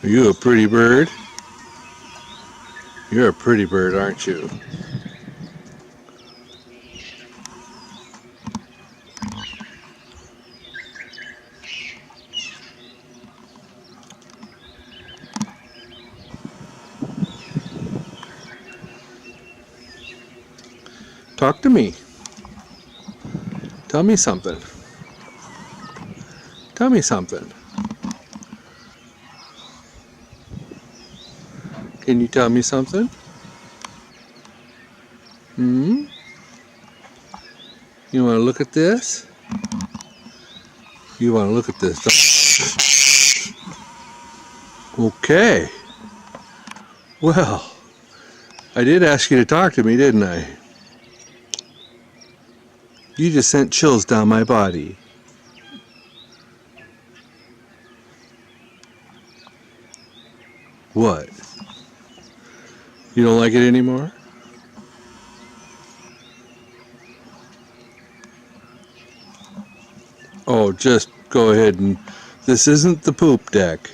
Are you a pretty bird? You're a pretty bird, aren't you? Talk to me. Tell me something. Tell me something. Can you tell me something? Hmm? You want to look at this? You want to look at this, don't you? Okay. Well, I did ask you to talk to me, didn't I? You just sent chills down my body. What? You don't like it anymore? Oh, just go ahead and... This isn't the poop deck.